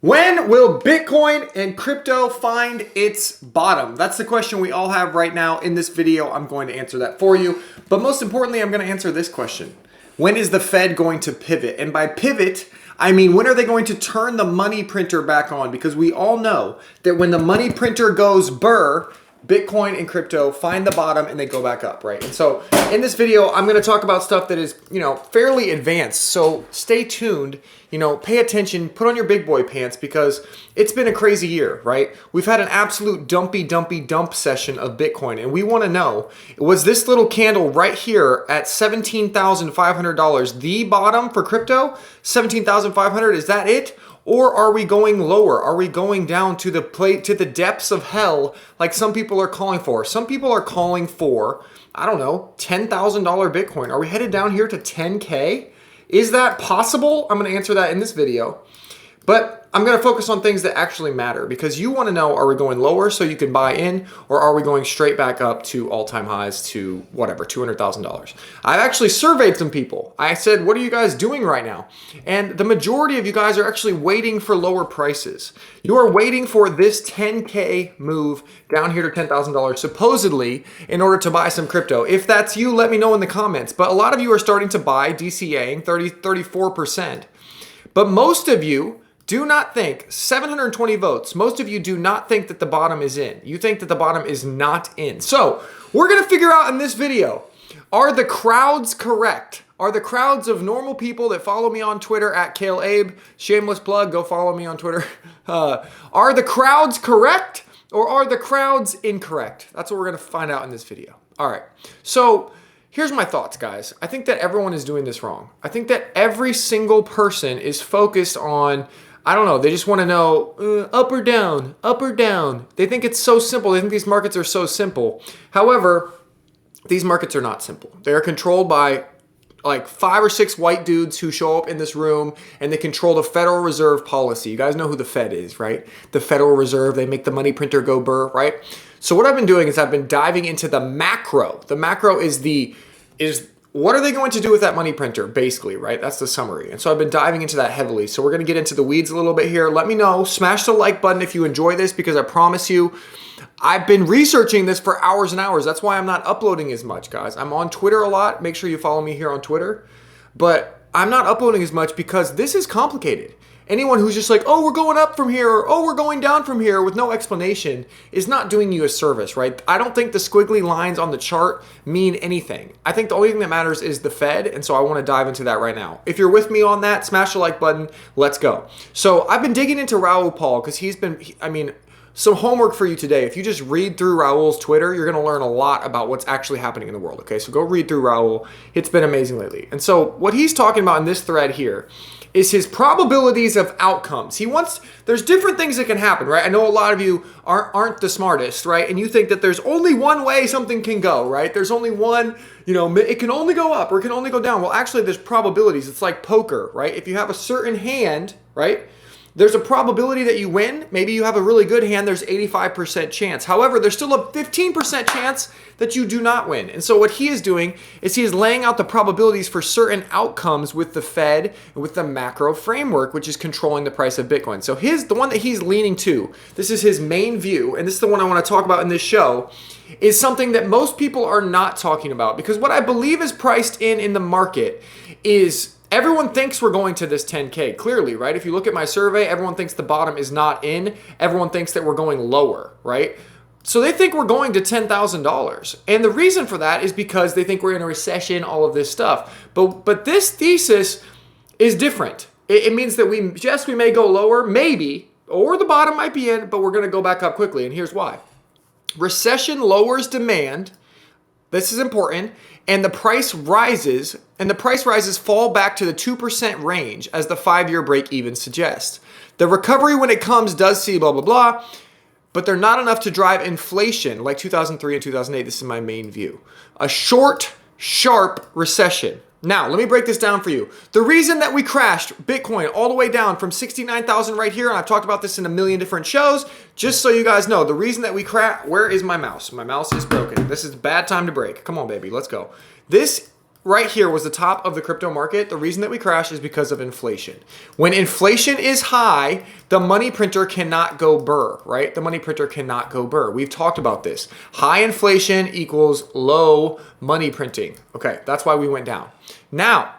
When will Bitcoin and crypto find its bottom? That's the question we all have right now. In this video, I'm going to answer that for you. But most importantly, I'm going to answer this question. When is the Fed going to pivot? And by pivot, I mean, when are they going to turn the money printer back on? Because we all know that when the money printer goes burr, Bitcoin and crypto find the bottom and they go back up, right? And so in this video, I'm going to talk about stuff that is, fairly advanced. So stay tuned, pay attention, put on your big boy pants because it's been a crazy year, right? We've had an absolute dump session of Bitcoin. And we want to know, was this little candle right here at $17,500 the bottom for crypto? 17,500, is that it? Or are we going lower? Are we going down to the depths of hell like some people are calling for? Some people are calling for, I don't know, $10,000 Bitcoin. Are we headed down here to 10K? Is that possible? I'm going to answer that in this video. But I'm going to focus on things that actually matter because you want to know, are we going lower so you can buy in, or are we going straight back up to all-time highs to whatever, $200,000? I've actually surveyed some people. I said, what are you guys doing right now? And the majority of you guys are actually waiting for lower prices. You are waiting for this 10K move down here to $10,000 supposedly in order to buy some crypto. If that's you, let me know in the comments. But a lot of you are starting to buy DCAing 34%. But most of you do not think, 720 votes, most of you do not think that the bottom is in. You think that the bottom is not in. So we're going to figure out in this video, are the crowds correct? Are the crowds of normal people that follow me on Twitter at KaleAbe, shameless plug, go follow me on Twitter. Are the crowds correct or are the crowds incorrect? That's what we're going to find out in this video. All right. So here's my thoughts, guys. I think that everyone is doing this wrong. I think that every single person is focused on, I don't know, they just want to know up or down, up or down. They think it's so simple. They think these markets are so simple. However, these markets are not simple. They are controlled by like 5 or 6 white dudes who show up in this room and they control the Federal Reserve policy. You guys know who the Fed is, right? The Federal Reserve, they make the money printer go burr, right? So what I've been doing is I've been diving into the macro. The macro is what are they going to do with that money printer, basically, right? That's the summary. And so I've been diving into that heavily. So we're going to get into the weeds a little bit here. Let me know. Smash the like button if you enjoy this because I promise you, I've been researching this for hours and hours. That's why I'm not uploading as much, guys. I'm on Twitter a lot. Make sure you follow me here on Twitter. But I'm not uploading as much because this is complicated. Anyone who's just like, oh, we're going up from here, or oh, we're going down from here with no explanation is not doing you a service, right? I don't think the squiggly lines on the chart mean anything. I think the only thing that matters is the Fed, and so I want to dive into that right now. If you're with me on that, smash the like button. Let's go. So I've been digging into Raoul Pal because some homework for you today. If you just read through Raoul's Twitter, you're going to learn a lot about what's actually happening in the world, okay? So go read through Raoul. It's been amazing lately. And so what he's talking about in this thread here is his probabilities of outcomes. There's different things that can happen, right? I know a lot of you aren't the smartest, right? And you think that there's only one way something can go, right? There's only one, it can only go up or it can only go down. Well, actually there's probabilities. It's like poker, right? If you have a certain hand, right? There's a probability that you win. Maybe you have a really good hand, there's 85% chance. However, there's still a 15% chance that you do not win. And so what he is doing is he is laying out the probabilities for certain outcomes with the Fed and with the macro framework, which is controlling the price of Bitcoin. So the one that he's leaning to, this is his main view, and this is the one I want to talk about in this show, is something that most people are not talking about. Because what I believe is priced in the market is everyone thinks we're going to this 10K, clearly, right? If you look at my survey, everyone thinks the bottom is not in. Everyone thinks that we're going lower, right? So they think we're going to $10,000. And the reason for that is because they think we're in a recession, all of this stuff. But this thesis is different. It means that we may go lower, maybe, or the bottom might be in, but we're going to go back up quickly. And here's why. Recession lowers demand. This is important. And the price rises, fall back to the 2% range as the 5-year break even suggests. The recovery when it comes does see blah, blah, blah, but they're not enough to drive inflation like 2003 and 2008. This is my main view. A short, sharp recession. Now, let me break this down for you. The reason that we crashed Bitcoin all the way down from 69,000 right here, and I've talked about this in a million different shows, just so you guys know, the reason that we crashed, where is my mouse? My mouse is broken. This is a bad time to break. Come on, baby, let's go. This right here was the top of the crypto market. The reason that we crashed is because of inflation. When inflation is high, the money printer cannot go burr, right? The money printer cannot go burr. We've talked about this. High inflation equals low money printing. Okay, that's why we went down. Now,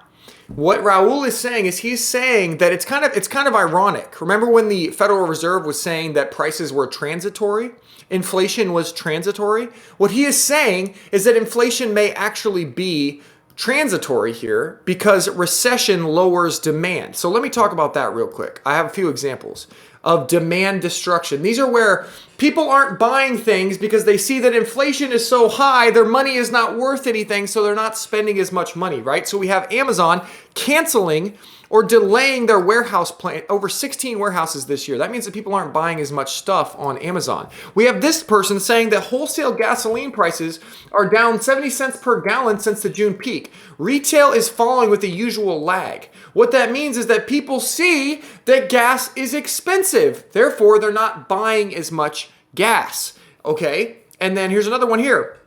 what Raul is saying is he's saying that it's kind of ironic. Remember when the Federal Reserve was saying that prices were transitory? Inflation was transitory? What he is saying is that inflation may actually be transitory here because recession lowers demand. So let me talk about that real quick. I have a few examples of demand destruction. These are where people aren't buying things because they see that inflation is so high, their money is not worth anything, so they're not spending as much money, right? So we have Amazon canceling or delaying their warehouse plan, over 16 warehouses this year. That means that people aren't buying as much stuff on Amazon. We have this person saying that wholesale gasoline prices are down 70 cents per gallon since the June peak. Retail is following with the usual lag. What that means is that people see that gas is expensive. Therefore, they're not buying as much gas. Okay? And then here's another one here.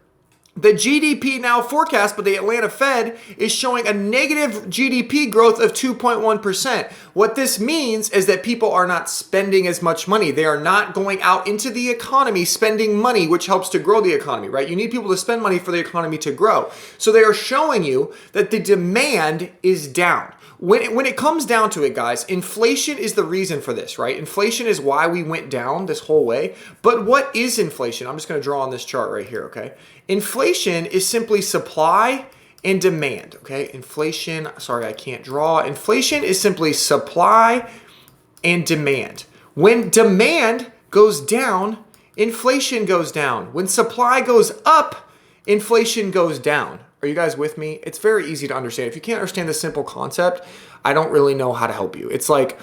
The GDP now forecast by the Atlanta Fed is showing a negative GDP growth of 2.1%. What this means is that people are not spending as much money. They are not going out into the economy spending money, which helps to grow the economy, right? You need people to spend money for the economy to grow. So they are showing you that the demand is down. When it comes down to it, guys, inflation is the reason for this, right? Inflation is why we went down this whole way. But what is inflation? I'm just going to draw on this chart right here, okay? Inflation is simply supply and demand, okay? Inflation, sorry, I can't draw. Inflation is simply supply and demand. When demand goes down, inflation goes down. When supply goes up, inflation goes down. Are you guys with me? It's very easy to understand. If you can't understand this simple concept, I don't really know how to help you. It's like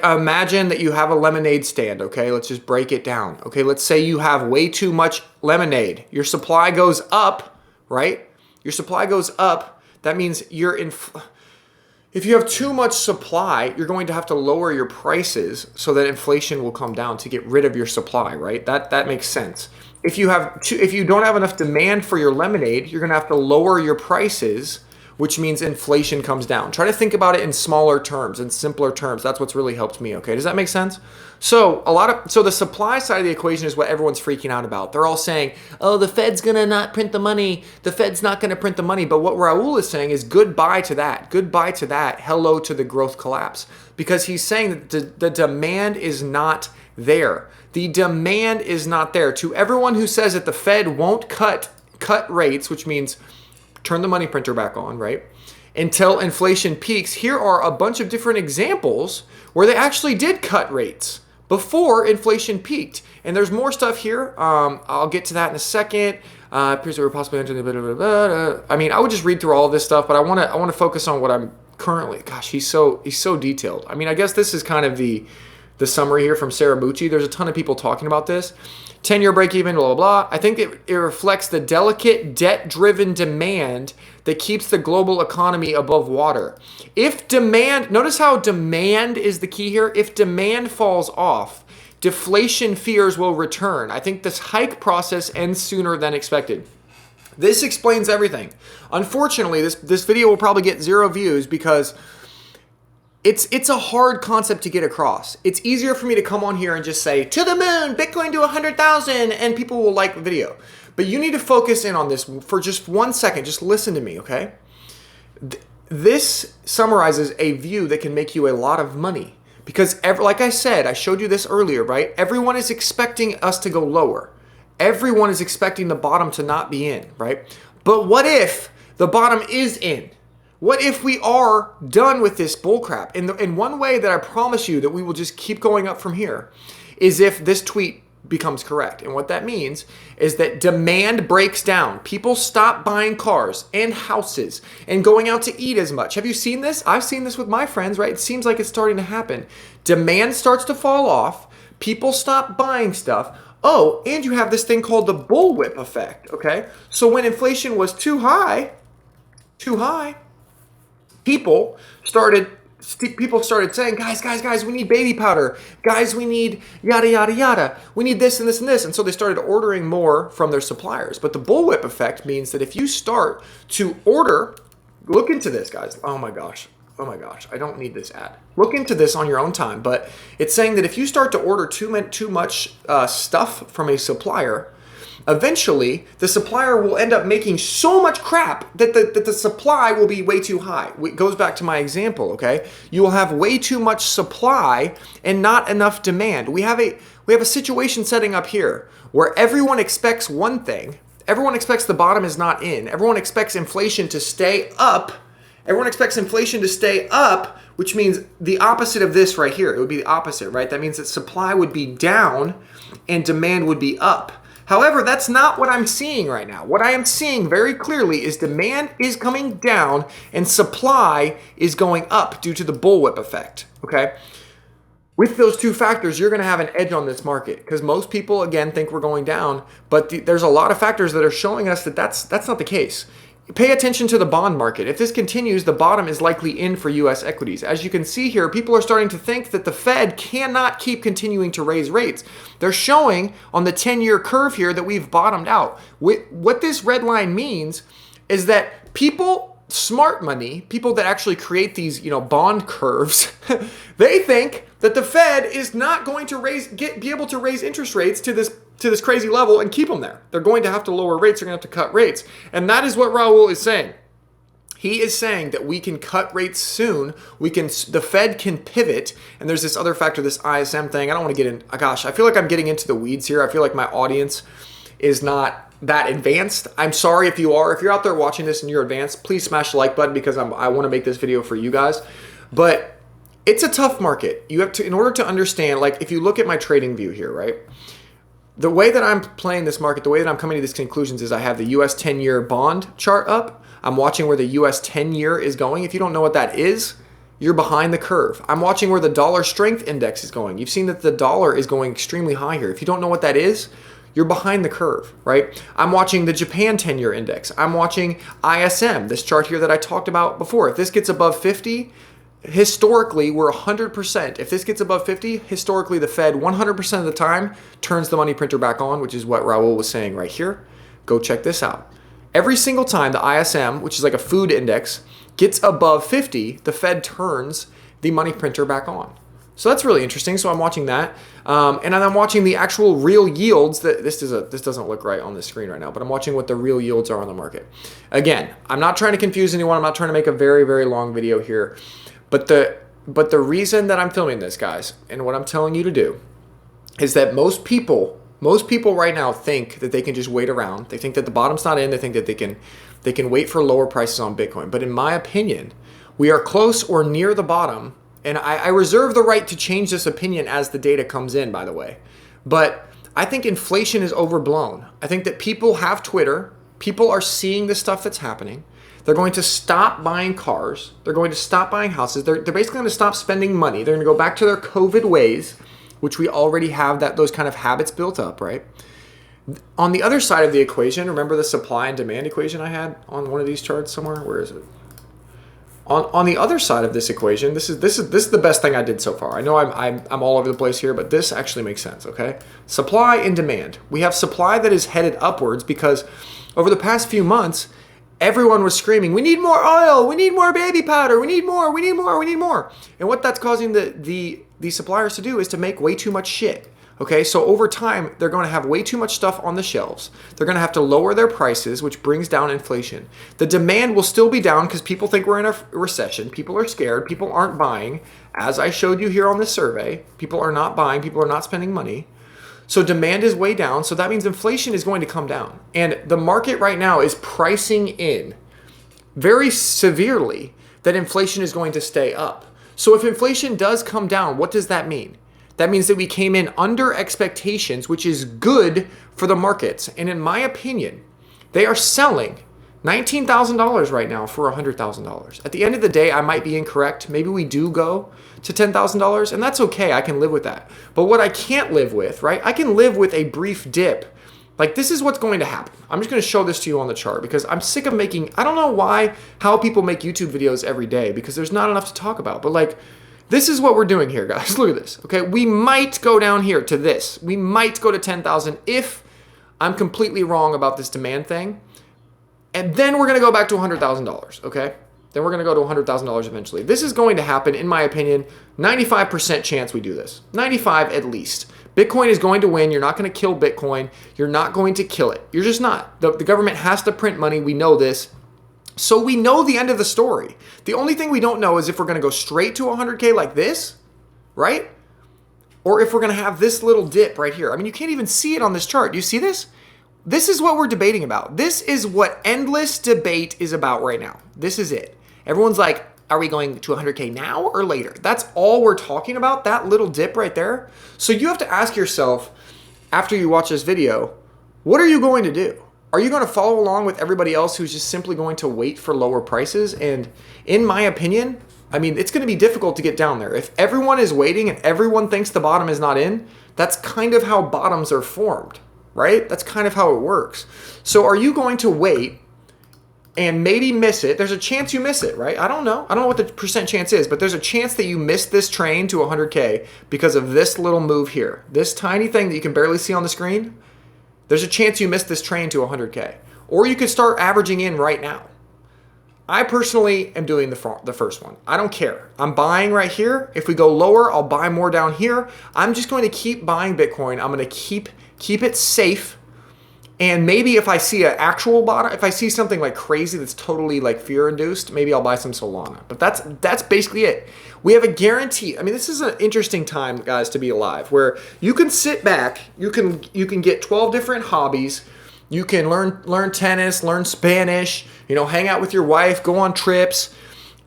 imagine that you have a lemonade stand, okay? Let's just break it down. Okay, let's say you have way too much lemonade. Your supply goes up, right? Your supply goes up. That means if you have too much supply, you're going to have to lower your prices so that inflation will come down to get rid of your supply, right? That makes sense. If you don't have enough demand for your lemonade, you're going to have to lower your prices, which means inflation comes down. Try to think about it in smaller terms, in simpler terms. That's what's really helped me, okay? Does that make sense? So the supply side of the equation is what everyone's freaking out about. They're all saying, oh, the Fed's going to not print the money. The Fed's not going to print the money. But what Raul is saying is goodbye to that. Goodbye to that. Hello to the growth collapse. Because he's saying that the demand is not there. The demand is not there. To everyone who says that the Fed won't cut rates, which means turn the money printer back on, right? Until inflation peaks, here are a bunch of different examples where they actually did cut rates before inflation peaked. And there's more stuff here. I'll get to that in a second. Appears that we're possibly entering the I mean, I would just read through all of this stuff, but I want to focus on what I'm currently. Gosh, he's so detailed. I mean, I guess this is kind of the summary here from Sarah Mucci. There's a ton of people talking about this. 10-year break even, blah, blah, blah. I think it reflects the delicate debt-driven demand that keeps the global economy above water. If demand, notice how demand is the key here. If demand falls off, deflation fears will return. I think this hike process ends sooner than expected. This explains everything. Unfortunately, this video will probably get 0 views because it's a hard concept to get across. It's easier for me to come on here and just say, to the moon, Bitcoin to 100,000, and people will like the video. But you need to focus in on this for just 1 second. Just listen to me, okay? This summarizes a view that can make you a lot of money. Because, like I said, I showed you this earlier, right? Everyone is expecting us to go lower. Everyone is expecting the bottom to not be in, right? But what if the bottom is in? What if we are done with this bullcrap? And one way that I promise you that we will just keep going up from here is if this tweet becomes correct. And what that means is that demand breaks down. People stop buying cars and houses and going out to eat as much. Have you seen this? I've seen this with my friends, right? It seems like it's starting to happen. Demand starts to fall off. People stop buying stuff. Oh, and you have this thing called the bullwhip effect, okay? So when inflation was too high, people started saying, guys, we need baby powder. Guys, we need yada, yada, yada. We need this and this and this. And so they started ordering more from their suppliers. But the bullwhip effect means that if you start to order Look into this, guys. Oh my gosh. Oh my gosh. I don't need this ad. Look into this on your own time. But it's saying that if you start to order too much stuff from a supplier, eventually the supplier will end up making so much crap that the supply will be way too high. It goes back to my example, okay? You will have way too much supply and not enough demand. We have a situation setting up here where everyone expects one thing. Everyone expects the bottom is not in. Everyone expects inflation to stay up. Everyone expects inflation to stay up, which means the opposite of this right here. It would be the opposite, right? That means that supply would be down and demand would be up. However, that's not what I'm seeing right now. What I am seeing very clearly is demand is coming down and supply is going up due to the bullwhip effect, okay? With those two factors, you're going to have an edge on this market because most people, again, think we're going down, but there's a lot of factors that are showing us that that's not the case. Pay attention to the bond market. If this continues, the bottom is likely in for U.S. equities. As you can see here, people are starting to think that the Fed cannot keep continuing to raise rates. They're showing on the 10-year curve here that we've bottomed out. What this red line means is that people, smart money, people that actually create these, bond curves, they think that the Fed is not going to be able to raise interest rates to this crazy level and keep them there. They're going to have to lower rates. They're going to have to cut rates. And that is what Raul is saying. He is saying that we can cut rates soon. The Fed can pivot. And there's this other factor, this ISM thing. I don't want to get in. Gosh, I feel like I'm getting into the weeds here. I feel like my audience is not that advanced. I'm sorry if you are. If you're out there watching this and you're advanced, please smash the like button because I want to make this video for you guys. But it's a tough market. You have to, in order to understand, like if you look at my trading view here, right? The way that I'm playing this market, the way that I'm coming to these conclusions is I have the US 10-year bond chart up. I'm watching where the US 10-year is going. If you don't know what that is, you're behind the curve. I'm watching where the dollar strength index is going. You've seen that the dollar is going extremely high here. If you don't know what that is, you're behind the curve, right? I'm watching the Japan 10-year index. I'm watching ISM, this chart here that I talked about before. If this gets above 50, historically, we're 100%. If this gets above 50, historically, the Fed 100% of the time turns the money printer back on, which is what Raul was saying right here. Go check this out. Every single time the ISM, which is like a food index, gets above 50, the Fed turns the money printer back on. So that's really interesting. So I'm watching that. And I'm watching the actual real yields. This doesn't look right on the screen right now, but I'm watching what the real yields are on the market. Again, I'm not trying to confuse anyone. I'm not trying to make a very, very long video here. But the reason that I'm filming this, guys, and what I'm telling you to do is that most people right now think that they can just wait around. They think that the bottom's not in. They think that they can wait for lower prices on Bitcoin. But in my opinion, we are close or near the bottom. And I reserve the right to change this opinion as the data comes in, by the way. But I think inflation is overblown. I think that people have Twitter. People are seeing the stuff that's happening. They're going to stop buying cars. They're going to stop buying houses. They're basically going to stop spending money. They're going to go back to their COVID ways, which we already have those kind of habits built up, right? On the other side of the equation, remember the supply and demand equation I had on one of these charts somewhere? Where is it? On the other side of this equation, this is the best thing I did so far. I know I'm all over the place here, but this actually makes sense, okay? Supply and demand. We have supply that is headed upwards because over the past few months, everyone was screaming, we need more oil, we need more baby powder, we need more, we need more, we need more. And what that's causing the suppliers to do is to make way too much shit. Okay, so over time, they're going to have way too much stuff on the shelves. They're going to have to lower their prices, which brings down inflation. The demand will still be down because people think we're in a recession. People are scared. People aren't buying. As I showed you here on this survey, people are not buying. People are not spending money. So demand is way down. So that means inflation is going to come down. And the market right now is pricing in very severely that inflation is going to stay up. So if inflation does come down, what does that mean? That means that we came in under expectations, which is good for the markets. And in my opinion, they are selling $19,000 right now for $100,000. At the end of the day, I might be incorrect. Maybe we do go to $10,000, and that's okay. I can live with that. But what I can't live with, right? I can live with a brief dip. Like, this is what's going to happen. I'm just going to show this to you on the chart because I'm sick of I don't know how people make YouTube videos every day because there's not enough to talk about. But like, this is what we're doing here, guys. Look at this, okay? We might go down here to this. We might go to 10,000 if I'm completely wrong about this demand thing. And then we're going to go back to $100,000, okay? then we're going to go to $100,000 eventually. This is going to happen, in my opinion, 95% chance we do this. 95 at least. Bitcoin is going to win. You're not going to kill Bitcoin. You're not going to kill it. You're just not. The government has to print money. We know this. So we know the end of the story. The only thing we don't know is if we're going to go straight to 100K like this, right? Or if we're going to have this little dip right here. I mean, you can't even see it on this chart. Do you see this? This is what we're debating about. This is what endless debate is about right now. This is it. Everyone's like, are we going to 100K now or later? That's all we're talking about, that little dip right there. So you have to ask yourself, after you watch this video, what are you going to do? Are you going to follow along with everybody else who's just simply going to wait for lower prices? And in my opinion, I mean, it's going to be difficult to get down there. If everyone is waiting and everyone thinks the bottom is not in, that's kind of how bottoms are formed, right? That's kind of how it works. So are you going to wait and maybe miss it? There's a chance you miss it, right? I don't know. I don't know what the percent chance is, but there's a chance that you miss this train to 100K because of this little move here. This tiny thing that you can barely see on the screen, there's a chance you miss this train to 100K. Or you could start averaging in right now. I personally am doing the first one. I don't care. I'm buying right here. If we go lower, I'll buy more down here. I'm just going to keep buying Bitcoin. I'm going to keep it safe. And maybe if I see an actual bottom, if I see something like crazy that's totally like fear-induced, maybe I'll buy some Solana. But that's basically it. We have a guarantee. I mean, this is an interesting time, guys, to be alive, where you can sit back, you can get 12 different hobbies, you can learn tennis, learn Spanish, hang out with your wife, go on trips,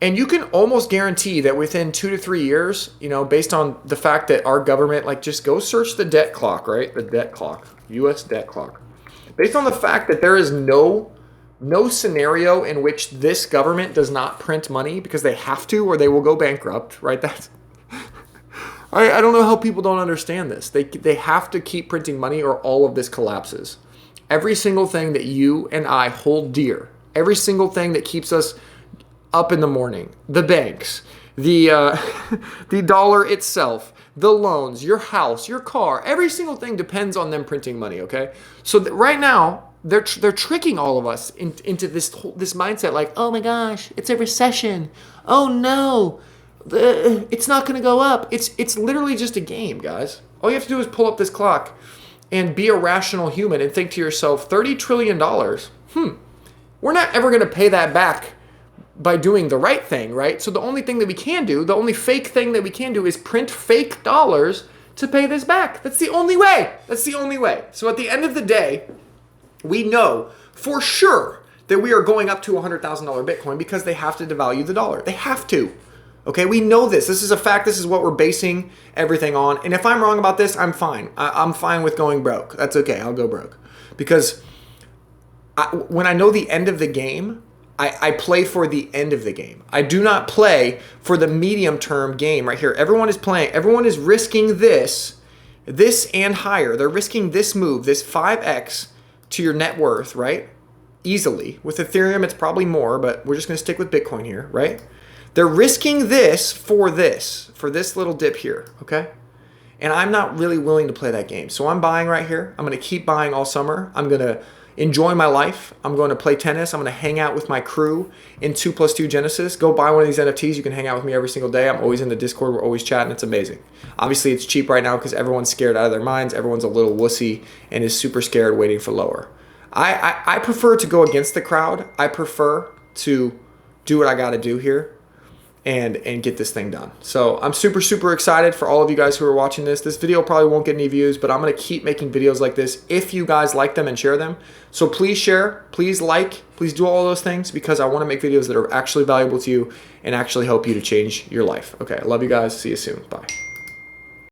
and you can almost guarantee that within 2 to 3 years, based on the fact that our government, like, just go search the debt clock, right? The debt clock, U.S. debt clock. Based on the fact that there is no scenario in which this government does not print money because they have to or they will go bankrupt, right? That's I don't know how people don't understand this. They have to keep printing money or all of this collapses. Every single thing that you and I hold dear, every single thing that keeps us up in the morning, the banks, the dollar itself, the loans, your house, your car, every single thing depends on them printing money, okay? So right now, they're tricking all of us into this mindset like, oh my gosh, it's a recession. Oh no, it's not gonna go up. It's literally just a game, guys. All you have to do is pull up this clock and be a rational human and think to yourself, $30 trillion, we're not ever gonna pay that back by doing the right thing, right? So the only thing that we can do, the only fake thing that we can do is print fake dollars to pay this back. That's the only way. That's the only way. So at the end of the day, we know for sure that we are going up to $100,000 Bitcoin because they have to devalue the dollar. They have to. Okay, we know this. This is a fact. This is what we're basing everything on. And if I'm wrong about this, I'm fine. I'm fine with going broke. That's okay. I'll go broke. Because when I know the end of the game, I play for the end of the game. I do not play for the medium-term game right here. Everyone is playing. Everyone is risking this and higher. They're risking this move, this 5x to your net worth, right? Easily. With Ethereum, it's probably more, but we're just going to stick with Bitcoin here, right? They're risking this for this little dip here, okay? And I'm not really willing to play that game. So I'm buying right here. I'm going to keep buying all summer. I'm going to enjoy my life. I'm going to play tennis. I'm going to hang out with my crew in 2+2 Genesis. Go buy one of these NFTs. You can hang out with me every single day. I'm always in the Discord. We're always chatting. It's amazing. Obviously, it's cheap right now because everyone's scared out of their minds. Everyone's a little wussy and is super scared waiting for lower. I prefer to go against the crowd. I prefer to do what I got to do here and get this thing done. So I'm super, super excited for all of you guys who are watching this. This video probably won't get any views, but I'm going to keep making videos like this if you guys like them and share them. So please share, please like, please do all those things because I want to make videos that are actually valuable to you and actually help you to change your life. Okay, I love you guys. See you soon. Bye.